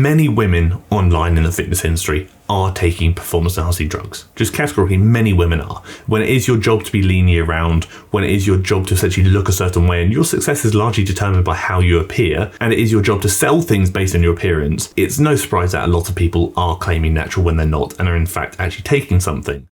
Many women online in the fitness industry are taking performance-enhancing drugs. Just categorically, many women are. When it is your job to be lean year-round, when it is your job to essentially look a certain way, and your success is largely determined by how you appear, and it is your job to sell things based on your appearance, it's no surprise that a lot of people are claiming natural when they're not, and are in fact actually taking something.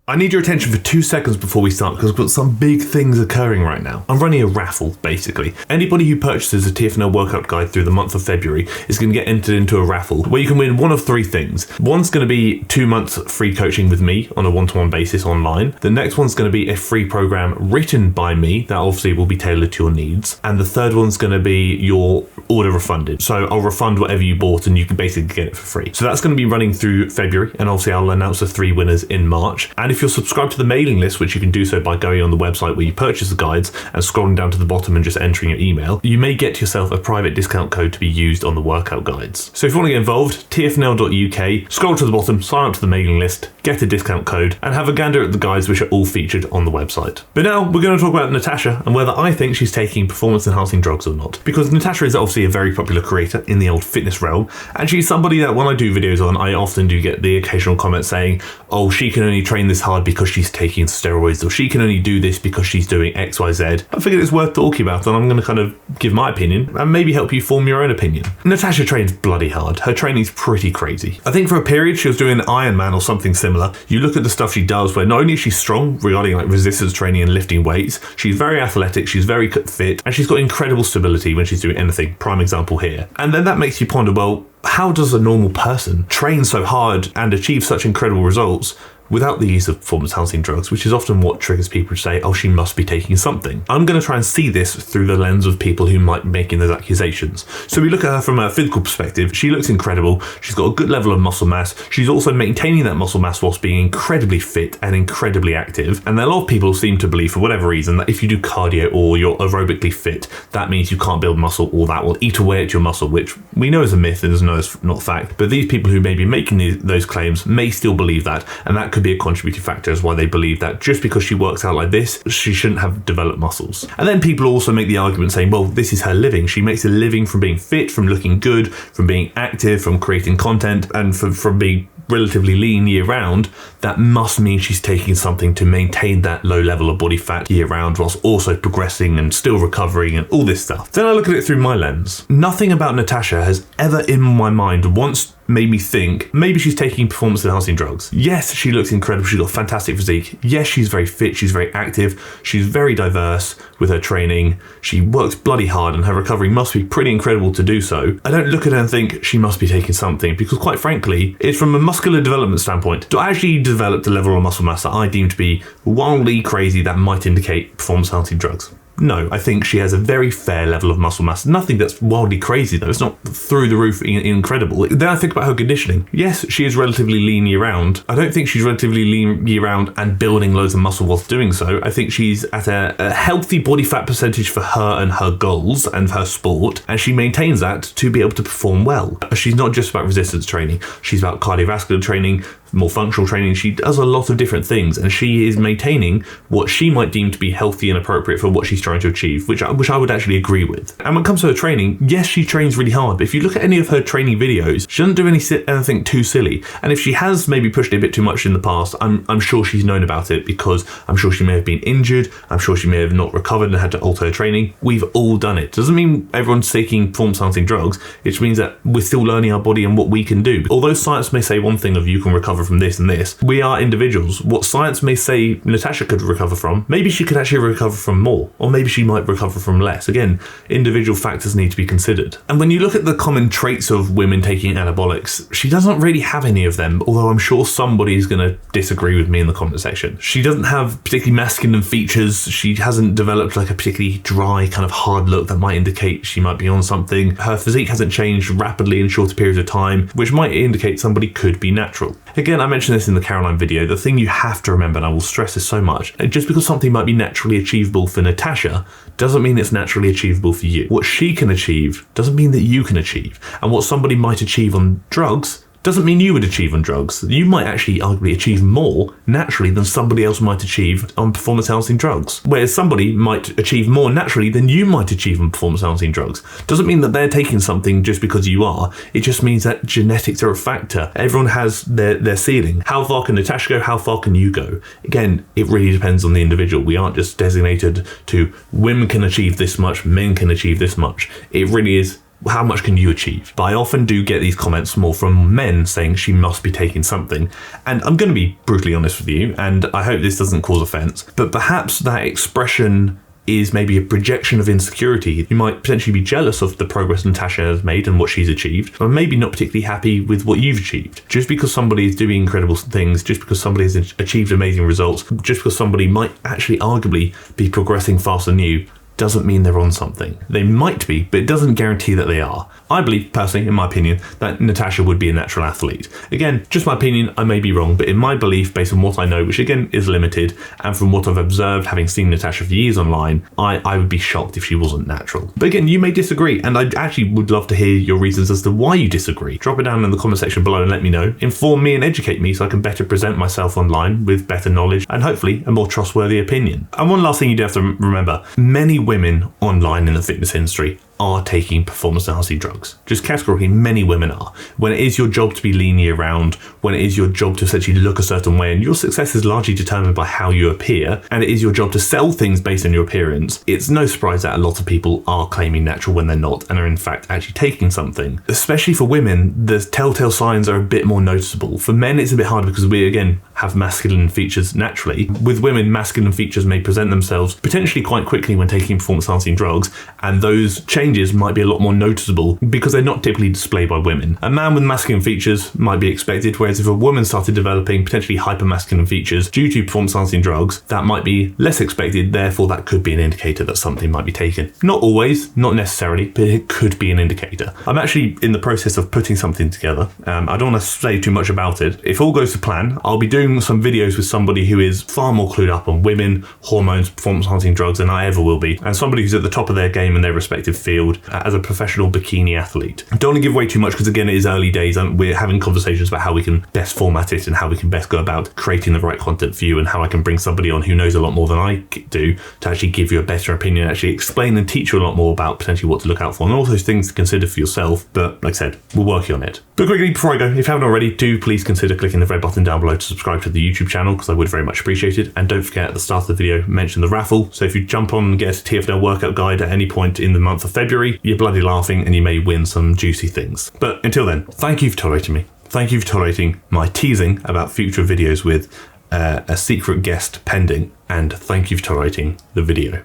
I need your attention for 2 seconds before we start because I've got some big things occurring right now. I'm running a raffle, basically. Anybody who purchases a TFNL workout guide through the month of February is going to get entered into a raffle where you can win one of 3 things. One's going to be 2 months free coaching with me on a one-to-one basis online. The next one's going to be a free program written by me that obviously will be tailored to your needs. And the third one's going to be your order refunded. So I'll refund whatever you bought and you can basically get it for free. So that's going to be running through February, and obviously I'll announce the 3 winners in March. And if you're subscribed to the mailing list, which you can do so by going on the website where you purchase the guides and scrolling down to the bottom and just entering your email, you may get yourself a private discount code to be used on the workout guides. So if you want to get involved, tfnl.uk, scroll to the bottom, sign up to the mailing list, get a discount code, and have a gander at the guides which are all featured on the website. But now we're going to talk about Natacha and whether I think she's taking performance-enhancing drugs or not. Because Natacha is obviously a very popular creator in the old fitness realm, and she's somebody that when I do videos on, I often do get the occasional comment saying, oh, she can only train this hard because she's taking steroids, or she can only do this because she's doing XYZ. I figured it's worth talking about, and I'm going to kind of give my opinion and maybe help you form your own opinion. Natacha trains bloody hard. Her training's pretty crazy. I think for a period she was doing an Ironman or something similar. You look at the stuff she does where not only is she strong regarding like resistance training and lifting weights, she's very athletic, she's very fit, and she's got incredible stability when she's doing anything. Prime example here. And then that makes you ponder, well, how does a normal person train so hard and achieve such incredible results without the use of performance-enhancing drugs, which is often what triggers people to say, oh, she must be taking something. I'm going to try and see this through the lens of people who might be making those accusations. So we look at her from a physical perspective. She looks incredible. She's got a good level of muscle mass. She's also maintaining that muscle mass whilst being incredibly fit and incredibly active. And a lot of people seem to believe, for whatever reason, that if you do cardio or you're aerobically fit, that means you can't build muscle, or that will eat away at your muscle, which we know is a myth and is not fact. But these people who may be making those claims may still believe that, and that could be a contributing factor as why they believe that just because she works out like this, she shouldn't have developed muscles. And then people also make the argument saying, well, this is her living. She makes a living from being fit, from looking good, from being active, from creating content, and from being relatively lean year round. That must mean she's taking something to maintain that low level of body fat year round whilst also progressing and still recovering and all this stuff. Then I look at it through my lens. Nothing about Natacha has ever in my mind once made me think maybe she's taking performance enhancing drugs. Yes, she looks incredible. She's got fantastic physique. Yes, she's very fit. She's very active. She's very diverse with her training. She works bloody hard and her recovery must be pretty incredible to do so. I don't look at her and think she must be taking something, because quite frankly, it's from a muscular development standpoint. Do I actually develop a level of muscle mass that I deem to be wildly crazy that might indicate performance enhancing drugs? No, I think she has a very fair level of muscle mass. Nothing that's wildly crazy though. It's not through the roof incredible. Then I think about her conditioning. Yes, she is relatively lean year round. I don't think she's relatively lean year round and building loads of muscle whilst doing so. I think she's at a healthy body fat percentage for her and her goals and her sport, and she maintains that to be able to perform well. She's not just about resistance training. She's about cardiovascular training, more functional training. She does a lot of different things, and she is maintaining what she might deem to be healthy and appropriate for what she's trying to achieve, which I would actually agree with. And when it comes to her training, yes, she trains really hard, but if you look at any of her training videos, she doesn't do anything too silly. And if she has maybe pushed it a bit too much in the past, I'm sure she's known about it, because I'm sure she may have been injured. I'm sure she may have not recovered and had to alter her training. We've all done it. Doesn't mean everyone's taking performance-enhancing drugs. It just means that we're still learning our body and what we can do. Although science may say one thing of you can recover from this and this, we are individuals. What science may say Natacha could recover from, maybe she could actually recover from more, or maybe she might recover from less. Again, individual factors need to be considered. And when you look at the common traits of women taking anabolics, she doesn't really have any of them, although I'm sure somebody is going to disagree with me in the comment section. She doesn't have particularly masculine features. She hasn't developed like a particularly dry kind of hard look that might indicate she might be on something. Her physique hasn't changed rapidly in shorter periods of time, which might indicate somebody could be natural. Again, I mentioned this in the Caroline video. The thing you have to remember, and I will stress this so much, just because something might be naturally achievable for Natacha doesn't mean it's naturally achievable for you. What she can achieve doesn't mean that you can achieve. And what somebody might achieve on drugs doesn't mean you would achieve on drugs. You might actually arguably achieve more naturally than somebody else might achieve on performance-enhancing drugs. Whereas somebody might achieve more naturally than you might achieve on performance-enhancing drugs. Doesn't mean that they're taking something just because you are. It just means that genetics are a factor. Everyone has their ceiling. How far can Natacha go? How far can you go? Again, it really depends on the individual. We aren't just designated to women can achieve this much, men can achieve this much. It really is how much can you achieve? But I often do get these comments more from men saying she must be taking something. And I'm going to be brutally honest with you, and I hope this doesn't cause offense, but perhaps that expression is maybe a projection of insecurity. You might potentially be jealous of the progress Natacha has made and what she's achieved, but maybe not particularly happy with what you've achieved. Just because somebody is doing incredible things, just because somebody has achieved amazing results, just because somebody might actually arguably be progressing faster than you, doesn't mean they're on something. They might be, but it doesn't guarantee that they are. I believe, personally, in my opinion, that Natacha would be a natural athlete. Again, just my opinion, I may be wrong, but in my belief, based on what I know, which again is limited, and from what I've observed, having seen Natacha for years online, I would be shocked if she wasn't natural. But again, you may disagree, and I actually would love to hear your reasons as to why you disagree. Drop it down in the comment section below and let me know. Inform me and educate me so I can better present myself online with better knowledge and hopefully a more trustworthy opinion. And one last thing you do have to remember, many women online in the fitness industry are taking performance-enhancing drugs. Just categorically, many women are. When it is your job to be lean year-round, when it is your job to essentially look a certain way, and your success is largely determined by how you appear, and it is your job to sell things based on your appearance, it's no surprise that a lot of people are claiming natural when they're not, and are in fact actually taking something. Especially for women, the telltale signs are a bit more noticeable. For men, it's a bit harder because we, again, have masculine features naturally. With women, masculine features may present themselves potentially quite quickly when taking performance-enhancing drugs, and those changes might be a lot more noticeable because they're not typically displayed by women. A man with masculine features might be expected, whereas if a woman started developing potentially hyper-masculine features due to performance-enhancing drugs, that might be less expected, therefore that could be an indicator that something might be taken. Not always, not necessarily, but it could be an indicator. I'm actually in the process of putting something together. I don't want to say too much about it. If all goes to plan, I'll be doing some videos with somebody who is far more clued up on women, hormones, performance-enhancing drugs than I ever will be, and somebody who's at the top of their game in their respective field as a professional bikini athlete. I don't want to give away too much because again it is early days and we're having conversations about how we can best format it and how we can best go about creating the right content for you, and how I can bring somebody on who knows a lot more than I do to actually give you a better opinion, actually explain and teach you a lot more about potentially what to look out for and all those things to consider for yourself. But like I said, we're working on it. But quickly before I go, if you haven't already, do please consider clicking the red button down below to subscribe to the YouTube channel because I would very much appreciate it. And don't forget at the start of the video, mention the raffle. So if you jump on and get a TFNL workout guide at any point in the month of February, you're bloody laughing and you may win some juicy things. But until then, thank you for tolerating me. Thank you for tolerating my teasing about future videos with a secret guest pending. And thank you for tolerating the video.